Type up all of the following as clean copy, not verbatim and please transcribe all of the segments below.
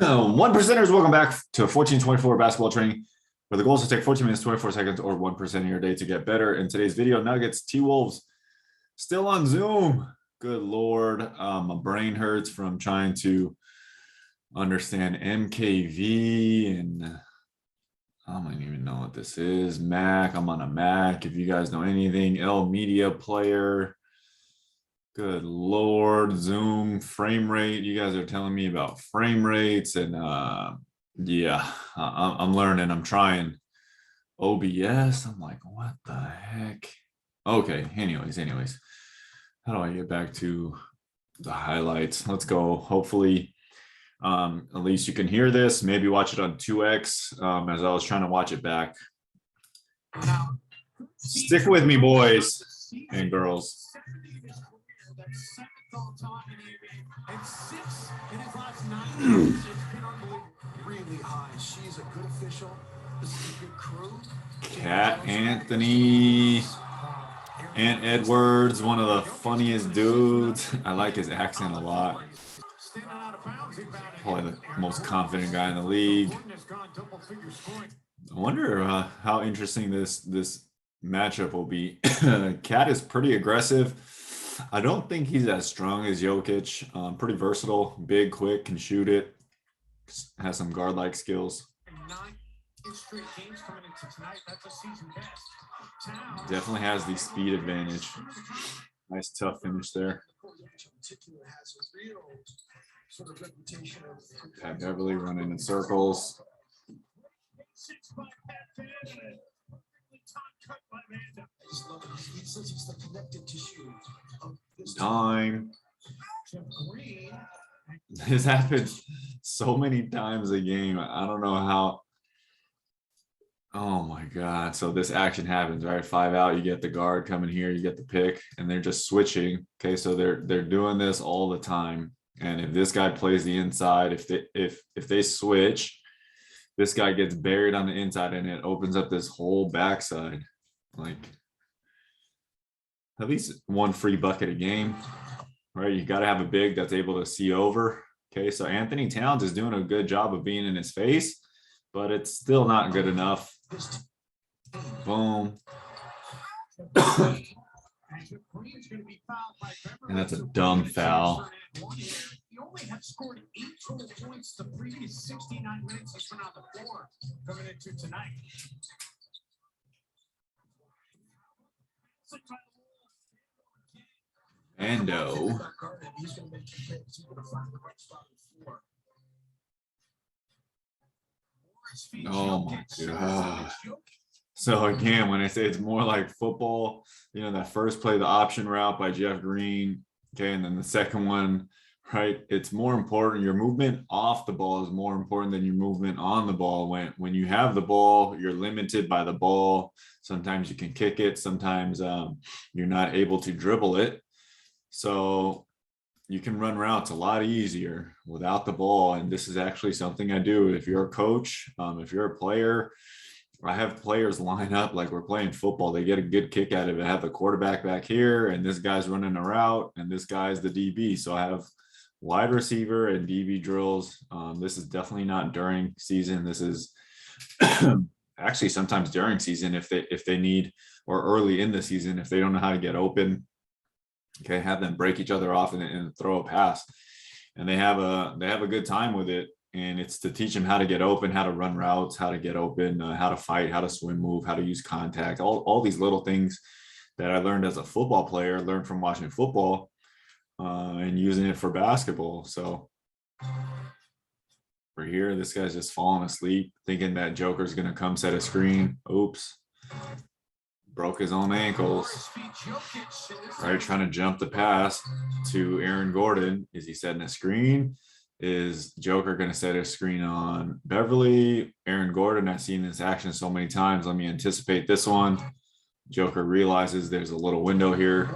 One percenters, welcome back to 1424 basketball training, where the goal is to take 14 minutes, 24 seconds, or 1% of your day to get better. In today's video, Nuggets, T-Wolves, still on Zoom. Good Lord. My brain hurts from trying to understand MKV, and I don't even know what this is. Mac, I'm on a Mac. If you guys know anything, L Media Player. Good Lord, Zoom frame rate. You guys are telling me about frame rates, and yeah, I'm learning. I'm trying OBS. I'm like, what the heck? Okay, anyways, how do I get back to the highlights? Let's go. Hopefully, at least you can hear this. Maybe watch it on 2x as I was trying to watch it back. Stick with me, boys and girls. Cat Anthony and Edwards, one of the funniest dudes. I like his accent a lot. Probably the most confident guy in the league. I wonder how interesting this matchup will be. Cat is pretty aggressive. I don't think he's as strong as Jokic. Pretty versatile, big, quick, can shoot it. Has some guard-like skills. Definitely has the speed advantage. Nice tough finish there. Pat Beverly running in circles. Time. This happens so many times a game. I don't know how. Oh my God. So this action happens, right? 5 out, you get the guard coming here, you get the pick, and they're just switching. Okay, so they're doing this all the time. And if this guy plays the inside, if they switch, this guy gets buried on the inside and it opens up this whole backside. Like at least one free bucket a game, right? You got to have a big that's able to see over. Okay, so Anthony Towns is doing a good job of being in his face, but it's still not good enough. Boom. And that's a dumb foul. He only had scored 8 total points the previous 69 minutes he's been on the floor coming into tonight. Ando. Oh my God. So again, when I say it's more like football, you know, that first play, the option route by Jeff Green, okay, and then the second one, right? It's more important. Your movement off the ball is more important than your movement on the ball. When you have the ball, you're limited by the ball. Sometimes you can kick it. Sometimes you're not able to dribble it. So you can run routes a lot easier without the ball. And this is actually something I do. If you're a coach, if you're a player, I have players line up like we're playing football. They get a good kick out of it. I have the quarterback back here, and this guy's running a route, and this guy's the DB. So I have wide receiver and DB drills. This is definitely not during season. This is actually sometimes during season if they need, or early in the season if they don't know how to get open. Okay, have them break each other off and throw a pass, and they have a good time with it. And it's to teach them how to get open, how to run routes, how to get open, how to fight, how to swim move, how to use contact, all these little things that I learned as a football player, learned from watching football and using it for basketball. So for here, this guy's just falling asleep, thinking that Joker's going to come set a screen. Oops. Broke his own ankles, right? Trying to jump the pass to Aaron Gordon. Is he setting a screen? Is Joker going to set a screen on Beverly? Aaron Gordon, I've seen this action so many times. Let me anticipate this one. Joker realizes there's a little window here.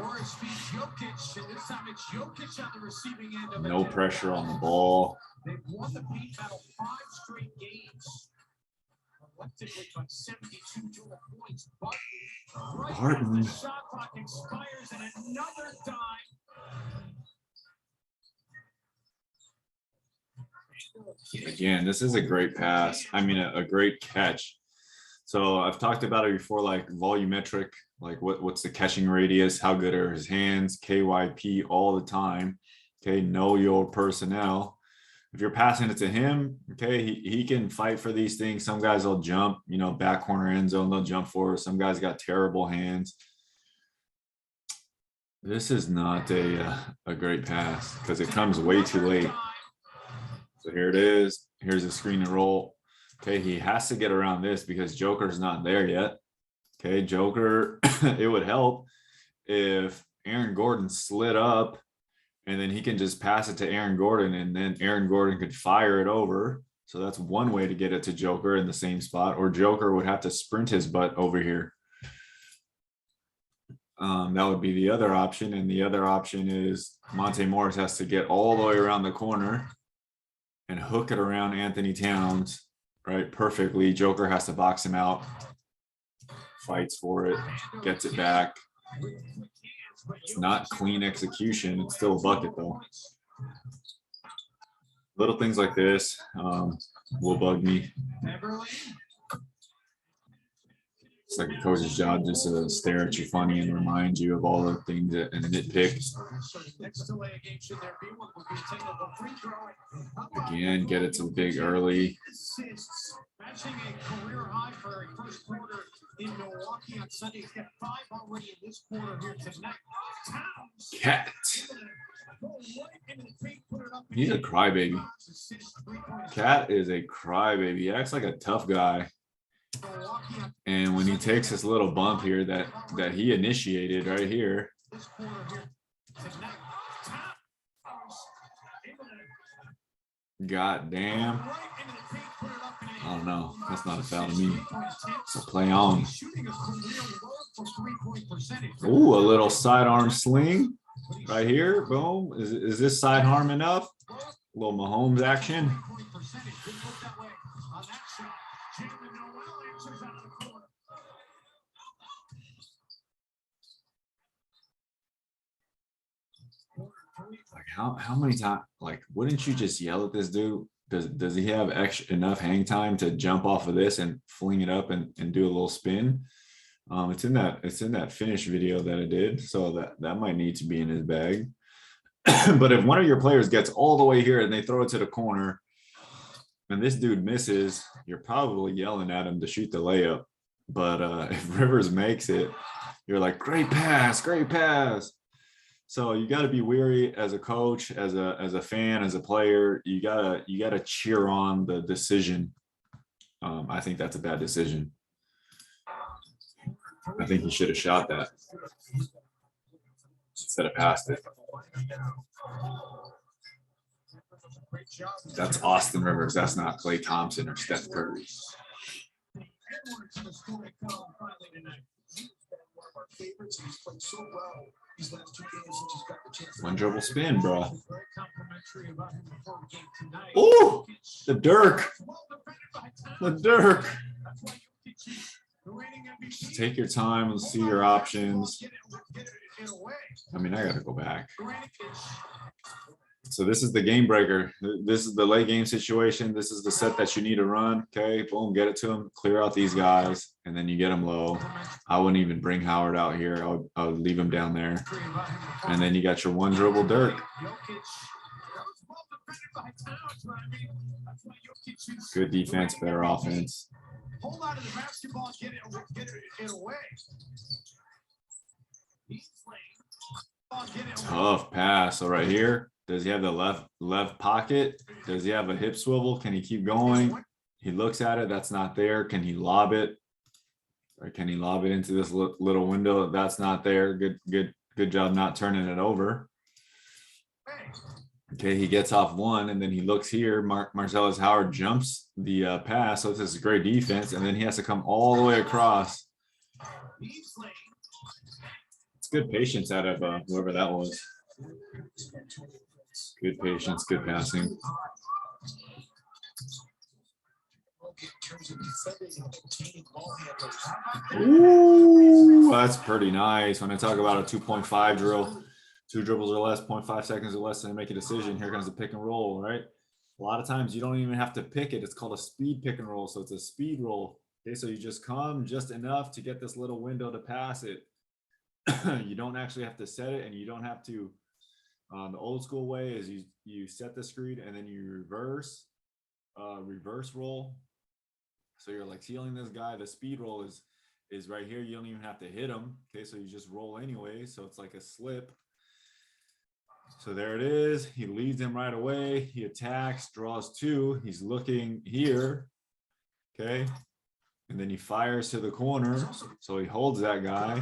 No pressure on the ball. They've won the paint battle 5 straight games. Collectively got 72 total points, but right as the shot clock expires and another dime. Again, this is a great pass. I mean, a great catch. So I've talked about it before, like volumetric, like what's the catching radius? How good are his hands? KYP all the time. Okay, know your personnel. If you're passing it to him, okay, he can fight for these things. Some guys will jump, you know, back corner end zone, they'll jump for it. Some guys got terrible hands. This is not a great pass because it comes way too late. So here it is. Here's a screen and roll. Okay, he has to get around this because Joker's not there yet. Okay, Joker, it would help if Aaron Gordon slid up and then he can just pass it to Aaron Gordon and then Aaron Gordon could fire it over. So that's one way to get it to Joker in the same spot, or Joker would have to sprint his butt over here. That would be the other option. And the other option is Monte Morris has to get all the way around the corner and hook it around Anthony Towns, right? Perfectly. Joker has to box him out, fights for it, gets it back. It's not clean execution. It's still a bucket though. Little things like this will bug me. It's like a coach's job just to stare at you funny and remind you of all the things that, and nitpick. Again, get it to big early. Matching a career high for a first quarter in Milwaukee on Sunday. He's got 5 already in this quarter here tonight. Cat. He's a crybaby. Cat is a crybaby. He acts like a tough guy. And when he takes this little bump here that he initiated right here. God damn. I don't know. That's not a foul to me. So play on. Ooh, a little sidearm sling right here. Boom. Is this sidearm enough? A little Mahomes action. Like how many times? Like, wouldn't you just yell at this dude? Does he have enough hang time to jump off of this and fling it up and do a little spin? It's in that finish video that I did, so that might need to be in his bag. But if one of your players gets all the way here and they throw it to the corner, and this dude misses, you're probably yelling at him to shoot the layup. But if Rivers makes it, you're like, great pass, great pass. So you got to be weary as a coach, as a fan, as a player. You gotta cheer on the decision. I think that's a bad decision. I think he should have shot that instead of passed it. That's Austin Rivers. That's not Klay Thompson or Steph Curry. One dribble spin, bro. Oh, the Dirk. The Dirk. Take your time and see your options. I mean, I got to go back. So this is the game breaker. This is the late game situation. This is the set that you need to run. Okay, boom, get it to him. Clear out these guys, and then you get them low. I wouldn't even bring Howard out here. I would leave him down there. And then you got your one dribble Dirk. Good defense, better offense. Hold on to the basketball and get it away. Tough pass. So right here, does he have the left pocket? Does he have a hip swivel? Can he keep going? He looks at it. That's not there. Can he lob it? Or can he lob it into this little window? That's not there. Good job not turning it over. Okay, he gets off one, and then he looks here. Marcellus Howard jumps the pass, so this is great defense, and then he has to come all the way across. It's good patience out of whoever that was. Good patience, good passing. Ooh, that's pretty nice. When I talk about a 2.5 drill, 2 dribbles or less, 0.5 seconds or less to make a decision. Here comes the pick and roll, right? A lot of times you don't even have to pick it. It's called a speed pick and roll. So it's a speed roll. Okay, so you just come just enough to get this little window to pass it. You don't actually have to set it, and you don't have to. The old school way is you set the screen and then you reverse roll. So you're like sealing this guy. The speed roll is right here. You don't even have to hit him. Okay, so you just roll anyway. So it's like a slip. So there it is. He leads him right away. He attacks, draws two. He's looking here. Okay. And then he fires to the corner. So he holds that guy.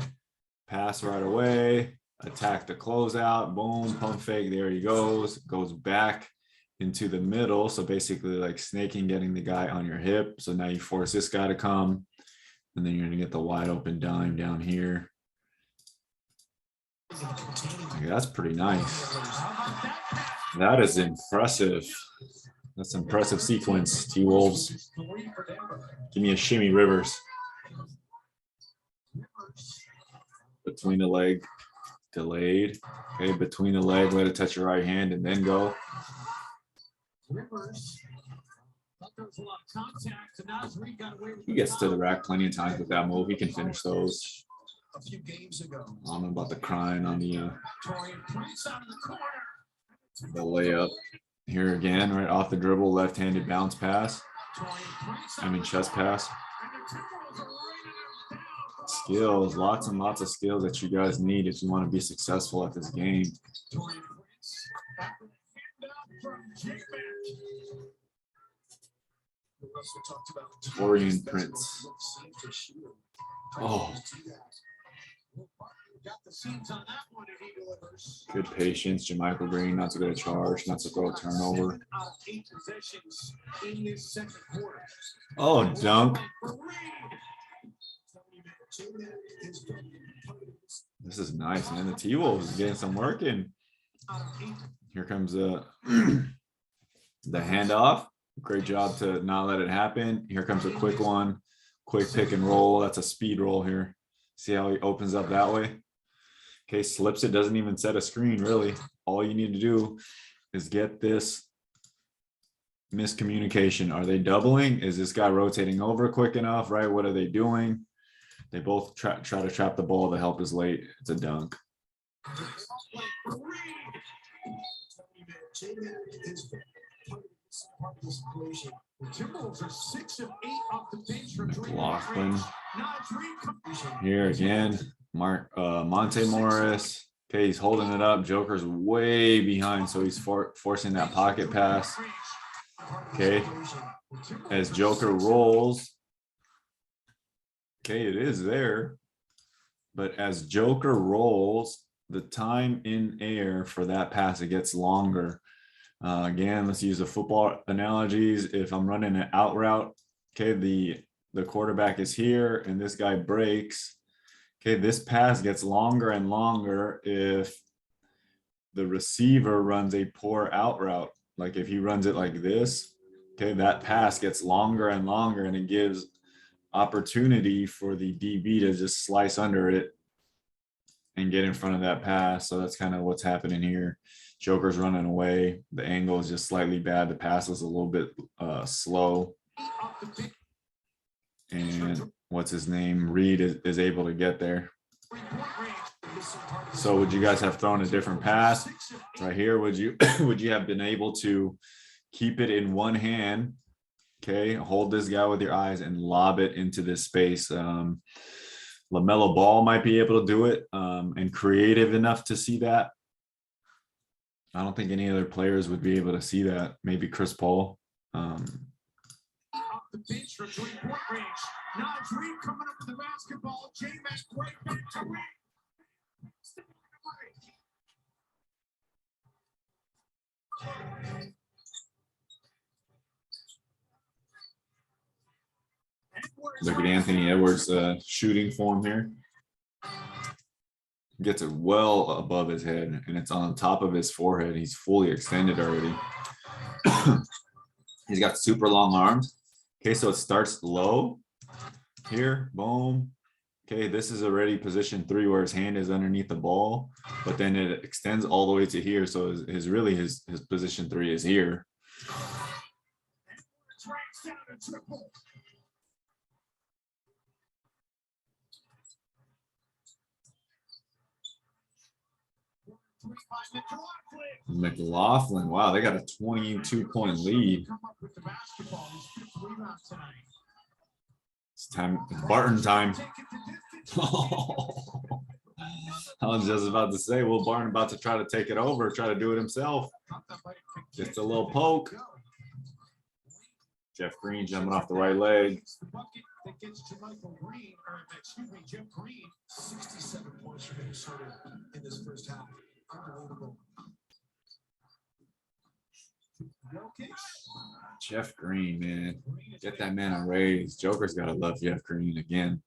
Pass right away. Attack the closeout. Boom. Pump fake. There he goes. Goes back into the middle. So basically like snaking, getting the guy on your hip. So now you force this guy to come. And then you're going to get the wide open dime down here. Okay, that's pretty nice. That is impressive. That's impressive sequence, T-Wolves. Give me a shimmy, Rivers. Between the leg, delayed. Okay, between the leg, let it touch your right hand and then go. He gets to the rack plenty of times with that move. He can finish those. A few games ago. I don't know about the crying on the layup. Here again, right off the dribble, left-handed bounce pass. I mean chest pass. Skills, lots and lots of skills that you guys need if you want to be successful at this game. Torian Prince. Oh. Good patience. Jermichael Green not to go to charge, not to throw a turnover. Oh, dunk. This is nice, man. The T-Wolves is getting some work in. Here comes the handoff. Great job to not let it happen. Here comes a quick one. Quick pick and roll. That's a speed roll here. See how he opens up that way? Okay, slips it, doesn't even set a screen, really. All you need to do is get this miscommunication. Are they doubling? Is this guy rotating over quick enough, right? What are they doing? They both try to trap the ball. The help is late. It's a dunk. McLaughlin. Here again, Monte Morris. Okay, he's holding it up. Joker's way behind, so he's forcing that pocket pass. Okay, as Joker rolls. Okay, it is there. But as Joker rolls, the time in air for that pass, it gets longer. Again, let's use the football analogies. If I'm running an out route, okay, the quarterback is here and this guy breaks. Okay, this pass gets longer and longer if the receiver runs a poor out route. Like if he runs it like this, okay, that pass gets longer and longer, and it gives opportunity for the DB to just slice under it and get in front of that pass. So that's kind of what's happening here. Joker's running away. The angle is just slightly bad. The pass is a little bit slow. And what's his name? Reed is able to get there. So would you guys have thrown a different pass right here? Would you have been able to keep it in one hand? Okay, hold this guy with your eyes and lob it into this space. LaMelo Ball might be able to do it, and creative enough to see that. I don't think any other players would be able to see that. Maybe Chris Paul. The bench from 3-point range. Now Reed coming up with the basketball. J-Mac right back to Reed. Look at Anthony Edwards' shooting form here. Gets it well above his head, and it's on top of his forehead. He's fully extended already. He's got super long arms. Okay, so it starts low here, boom. Okay, this is already position 3 where his hand is underneath the ball, but then it extends all the way to here. So his position 3 is here. McLaughlin. Wow, they got a 22-point lead. It's time. It's Barton time. I was just about to say, Will Barton about to try to take it over, try to do it himself. Just a little poke. Jeff Green jumping off the right leg. That gets to Michael Green, or excuse me, Jeff Green. 67 points for Minnesota in this first half. Unbelievable. Jeff Green, man. Get that man a raise. Joker's got to love Jeff Green again.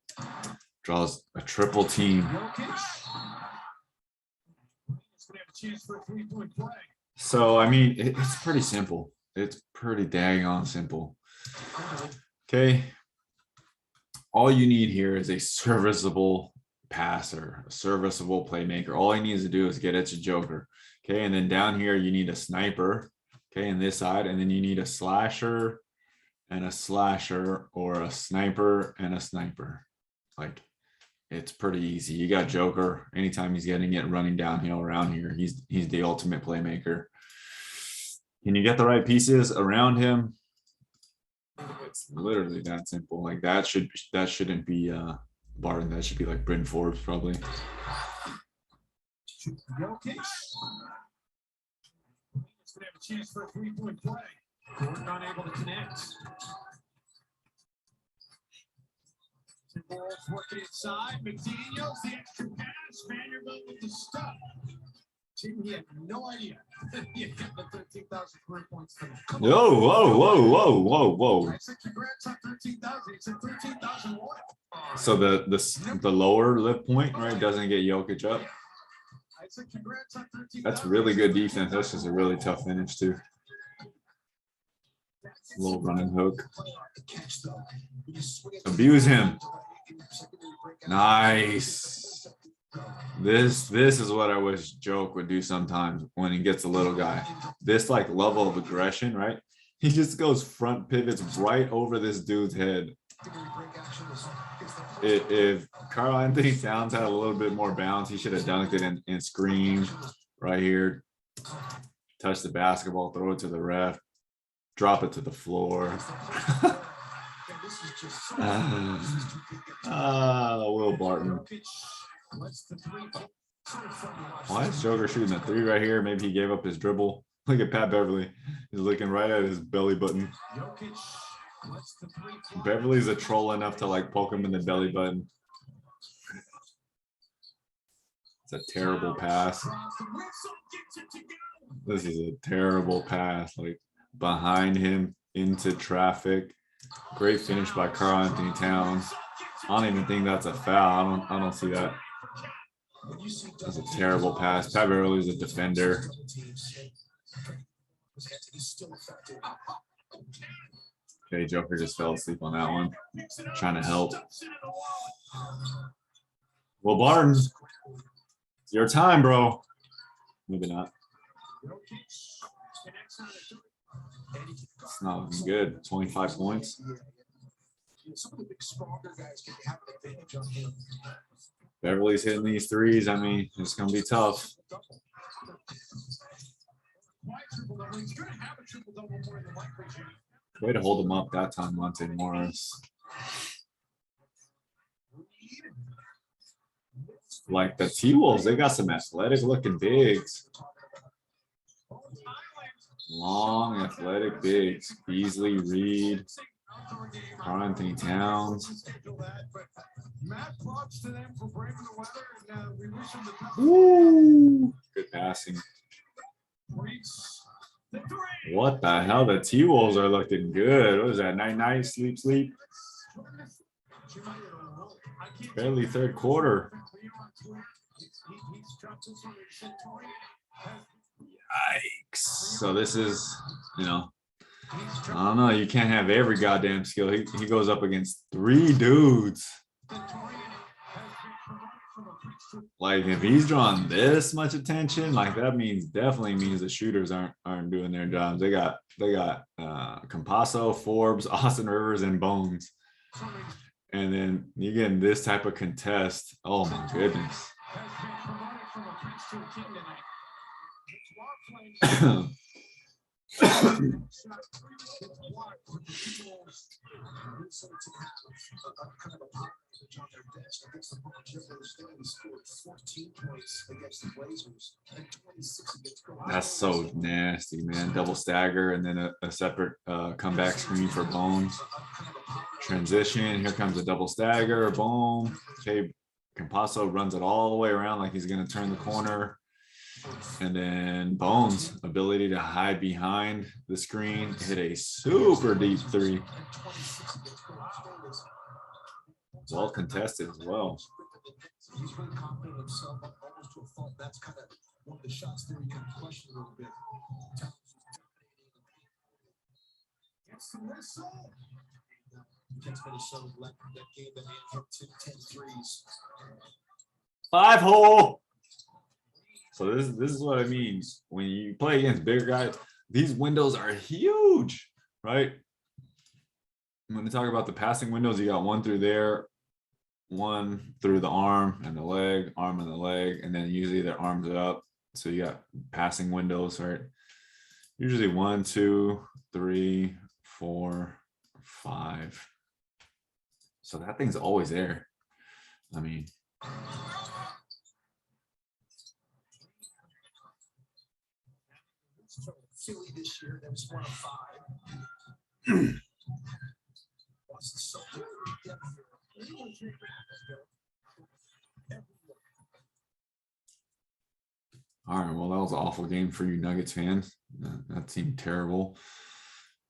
Draws a triple team. So, I mean, it's pretty simple. It's pretty dang on simple. Okay. All you need here is a serviceable passer, a serviceable playmaker. All he needs to do is get it to Joker. Okay. And then down here, you need a sniper. Okay. And this side, and then you need a slasher and a slasher, or a sniper and a sniper. Like, it's pretty easy. You got Joker. Anytime he's getting it running downhill around here, he's the ultimate playmaker. Can you get the right pieces around him? It's literally that simple. Like that shouldn't be Barton. That should be like Bryn Forbes probably. He's gonna have a chance for a 3-point play. Gordon unable to connect. Ball's working inside. McDaniels, the extra pass. Vanderbilt with the stop. He had no idea. He had gotten the 13,000 career points tonight. Whoa. I said congrats on 13,000. He said 13,000 what? So the lower lip point, right, doesn't get Jokic up. I said congrats on 13,000. That's really good defense. That's just a really tough finish too. Little running hook. Abuse him. Nice. This is what I wish Joke would do sometimes when he gets a little guy. This like level of aggression, right? He just goes front pivots right over this dude's head. If Karl Anthony Towns had a little bit more bounce, he should have dunked it and screamed right here. Touch the basketball, throw it to the ref, drop it to the floor. Will Barton. Why is Joker shooting a 3 right here? Maybe he gave up his dribble. Look at Pat Beverly. He's looking right at his belly button. Beverly's a troll enough to like poke him in the belly button. It's a terrible pass. This is a terrible pass. Like behind him into traffic. Great finish by Karl Anthony Towns. I don't even think that's a foul. I don't see that. That's a terrible pass. Pat Beverly's a defender. Okay, Joker just fell asleep on that one. Trying to help. Well, Barton, it's your time, bro. Maybe not. It's not looking good. 25 points. Some of the big stronger guys can have an advantage on him. Beverly's hitting these threes. I mean, it's going to be tough. Way to hold him up that time, Monte Morris. Like the T-Wolves, they got some athletic looking bigs. Long athletic bigs. Beasley, Reed, Karl Anthony Towns. Woo! Good passing. What the hell? The T-Wolves are looking good. What is that? Night, sleep. Barely third quarter. Yikes. So this is, I don't know. You can't have every goddamn skill. He goes up against 3 dudes. Like if he's drawing this much attention, like that definitely means the shooters aren't doing their jobs. They got Campasso, Forbes, Austin Rivers, and Bones. And then you get this type of contest. Oh my goodness. That's so nasty, man. Double stagger and then a separate comeback screen for Bones. Transition. Here comes a double stagger. Boom. Okay. Campasso runs it all the way around like he's going to turn the corner. And then Bones' ability to hide behind the screen, hit a super deep three. Well contested as well. He's really confident in himself, almost to a fault. That's kind of one of the shots there you can question a little bit. Gets the whistle. Gets Minnesota left that game that man hit 10 threes. 5-hole. So this is what it means when you play against bigger guys. These windows are huge, right? When we talk about the passing windows, you got one through there, one through the arm and the leg, arm and the leg, and then usually their arms are up. So you got passing windows, right? Usually 1, 2, 3, 4, 5. So that thing's always there. I mean, Philly this year, that was 1 of 5. all right, well, that was an awful game for you Nuggets fans. That seemed terrible.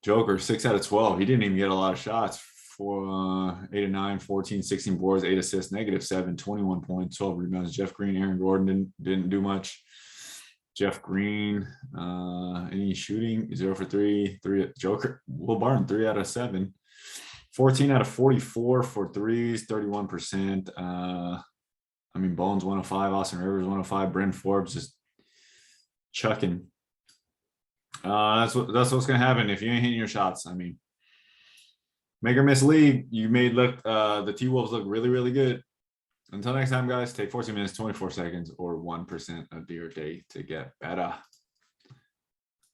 Joker, 6 out of 12. He didn't even get a lot of shots. For 8 of 9, 14, 16 boards, 8 assists, -7, 21 points, 12 rebounds. Jeff Green, Aaron Gordon didn't do much. Jeff Green, any shooting? 0 for 3. Joker, Will Barton, 3 out of 7. 14 out of 44 for threes, 31%. I mean, Bones 1 of 5, Austin Rivers 1 of 5, Bryn Forbes just chucking. That's what's gonna happen if you ain't hitting your shots. I mean, make or miss league, you made the T-Wolves look really, really good. Until next time, guys, take 14 minutes, 24 seconds, or 1% of your day to get better.